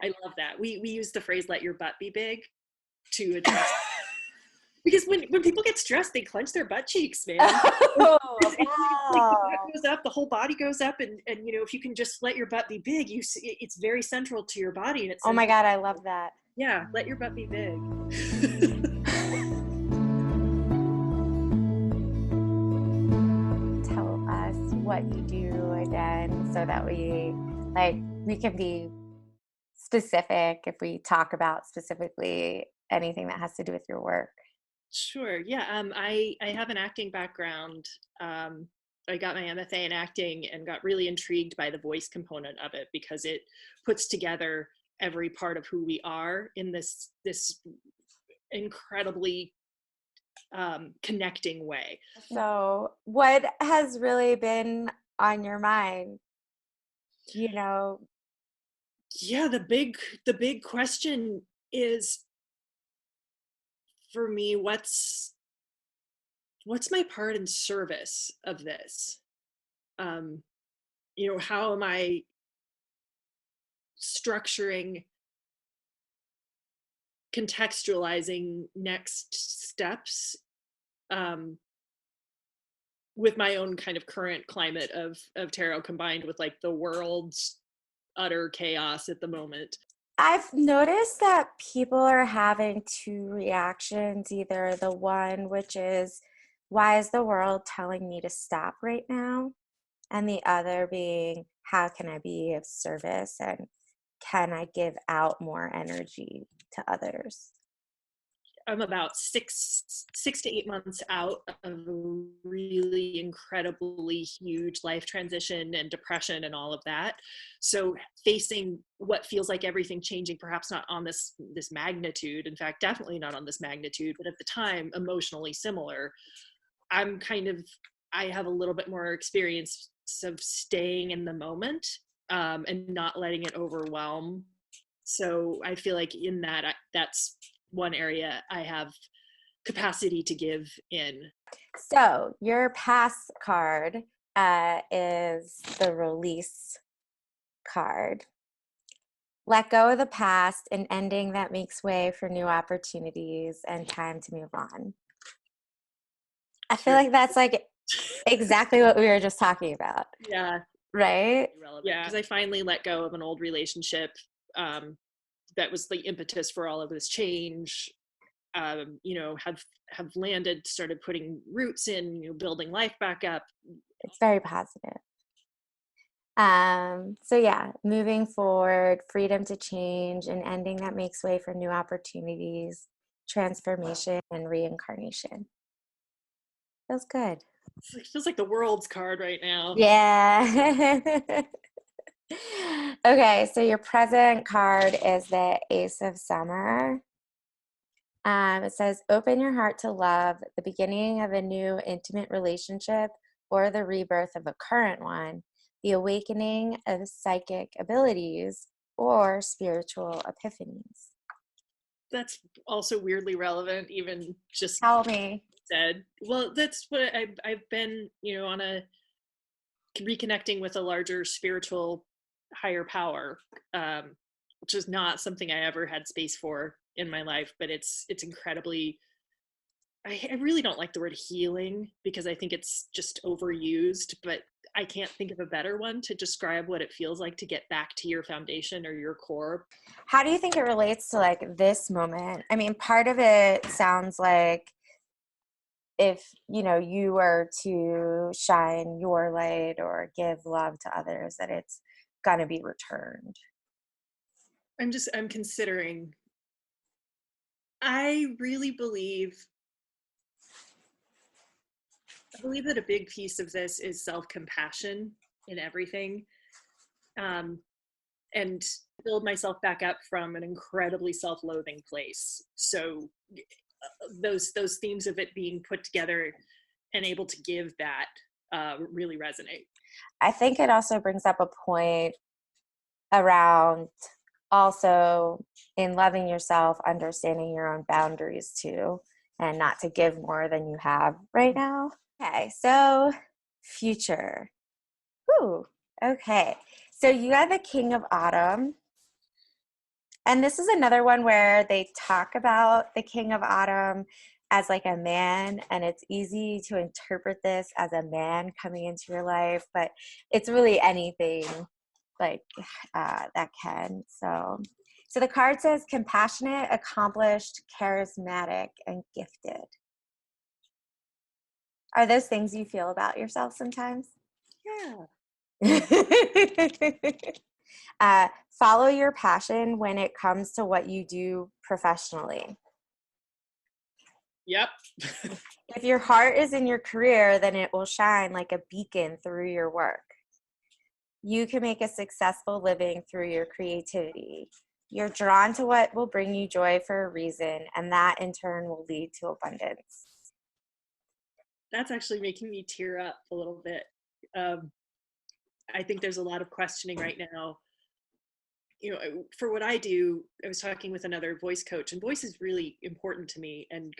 I love that. We use the phrase "let your butt be big" to address because when people get stressed, they clench their butt cheeks, man. Oh, Like, the wow. butt goes up, the whole body goes up, and if you can just let your butt be big, it's very central to your body, and it Oh says, my God, I love that. yeah, let your butt be big. Tell us what you do again so that we can be specific if we talk about specifically anything that has to do with your work. Sure. Yeah. I have an acting background. I got my MFA in acting and got really intrigued by the voice component of it because it puts together every part of who we are in this incredibly connecting way. So, what has really been on your mind? Yeah, the big question is for me, what's my part in service of this? How am I structuring, contextualizing next steps um, with my own kind of current climate of tarot combined with like the world's utter chaos at the moment. I've noticed that people are having two reactions, either the one which is, why is the world telling me to stop right now? And the other being, how can I be of service and can I give out more energy to others? I'm about six to 8 months out of a really incredibly huge life transition and depression and all of that. So facing what feels like everything changing, perhaps not on this magnitude, in fact, definitely not on this magnitude, but at the time, emotionally similar. I have a little bit more experience of staying in the moment and not letting it overwhelm. So I feel like in that, that's one area I have capacity to give in. So your pass card is the release card. Let go of the past, an ending that makes way for new opportunities and time to move on. I feel like that's like exactly what we were just talking about. Yeah. Right? Yeah, because I finally let go of an old relationship that was the impetus for all of this change. Have landed, started putting roots in, building life back up. It's very positive. So yeah, moving forward, freedom to change, an ending that makes way for new opportunities, transformation, and reincarnation. Feels good. It feels like the world's card right now. Yeah. Okay, so your present card is the Ace of Summer. It says, open your heart to love, the beginning of a new intimate relationship or the rebirth of a current one, the awakening of psychic abilities, or spiritual epiphanies. That's also weirdly relevant, even just Tell me. said. Well, that's what I've been, on a reconnecting with a larger spiritual higher power, which is not something I ever had space for in my life, but it's incredibly, I really don't like the word healing because I think it's just overused, but I can't think of a better one to describe what it feels like to get back to your foundation or your core. How do you think it relates to like this moment? I mean, part of it sounds like if you were to shine your light or give love to others, that it's gonna be returned. I'm considering. I really believe that a big piece of this is self-compassion in everything, and build myself back up from an incredibly self-loathing place. So those themes of it being put together and able to give that really resonate. I think it also brings up a point around also in loving yourself, understanding your own boundaries too, and not to give more than you have right now. Okay, so future. Ooh, okay. So you are the King of Autumn. And this is another one where they talk about the King of Autumn as like a man, and it's easy to interpret this as a man coming into your life, but it's really anything like that can. So the card says compassionate, accomplished, charismatic, and gifted. Are those things you feel about yourself sometimes? Yeah. Follow your passion when it comes to what you do professionally. Yep. If your heart is in your career, then it will shine like a beacon through your work. You can make a successful living through your creativity. You're drawn to what will bring you joy for a reason, and that in turn will lead to abundance. That's actually making me tear up a little bit. I think there's a lot of questioning right now. For what I do, I was talking with another voice coach, and voice is really important to me. And,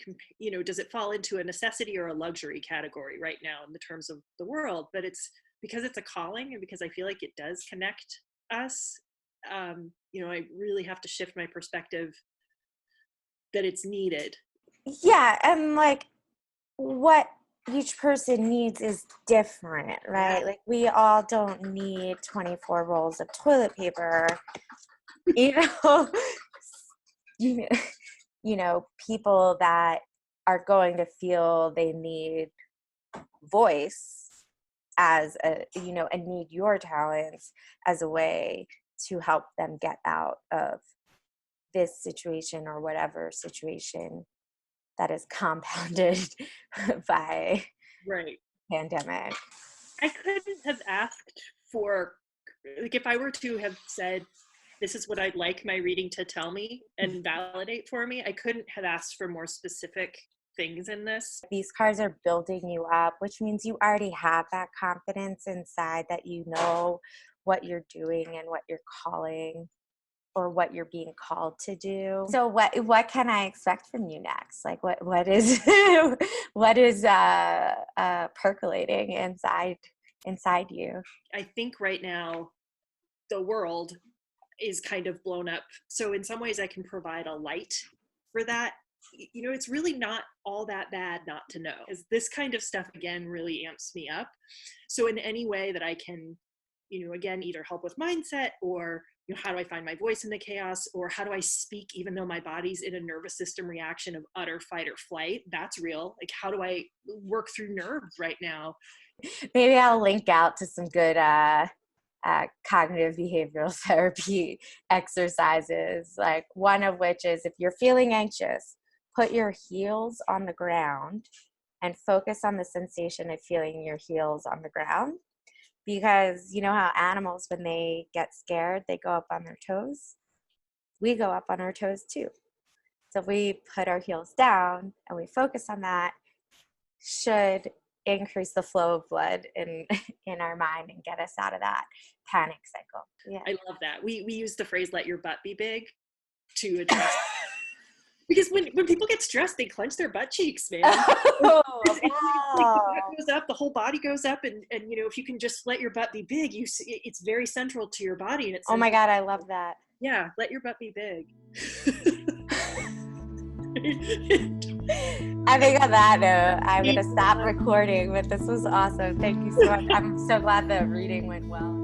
does it fall into a necessity or a luxury category right now in the terms of the world? But it's because it's a calling, and because I feel like it does connect us. I really have to shift my perspective that it's needed. Yeah, and like what each person needs is different, right? Yeah. Like we all don't need 24 rolls of toilet paper. People that are going to feel they need voice as and need your talents as a way to help them get out of this situation or whatever situation that is compounded by Right. pandemic. I couldn't have asked for, like, if I were to have said, this is what I'd like my reading to tell me and validate for me, I couldn't have asked for more specific things in this. These cards are building you up, which means you already have that confidence inside that you know what you're doing and what you're calling or what you're being called to do. So what can I expect from you next? Like what is what is percolating inside you? I think right now the world is kind of blown up. So in some ways I can provide a light for that. It's really not all that bad not to know, because this kind of stuff again really amps me up. So in any way that I can, again, either help with mindset, or how do I find my voice in the chaos, or how do I speak even though my body's in a nervous system reaction of utter fight or flight? That's real. Like, how do I work through nerves right now? Maybe I'll link out to some good cognitive behavioral therapy exercises, like one of which is, if you're feeling anxious, put your heels on the ground and focus on the sensation of feeling your heels on the ground. Because you know how animals, when they get scared, they go up on their toes? We go up on our toes too. So if we put our heels down and we focus on that, should increase the flow of blood in our mind and get us out of that panic cycle. Yeah, I love that. We use the phrase "let your butt be big" to address because when people get stressed, they clench their butt cheeks, man. Oh, Like, wow. the butt goes up, the whole body goes up, and if you can just let your butt be big, it's very central to your body, and it's Oh my God, I love that. Yeah, let your butt be big. I think on that note, I'm going to stop recording, but this was awesome. Thank you so much. I'm so glad the reading went well.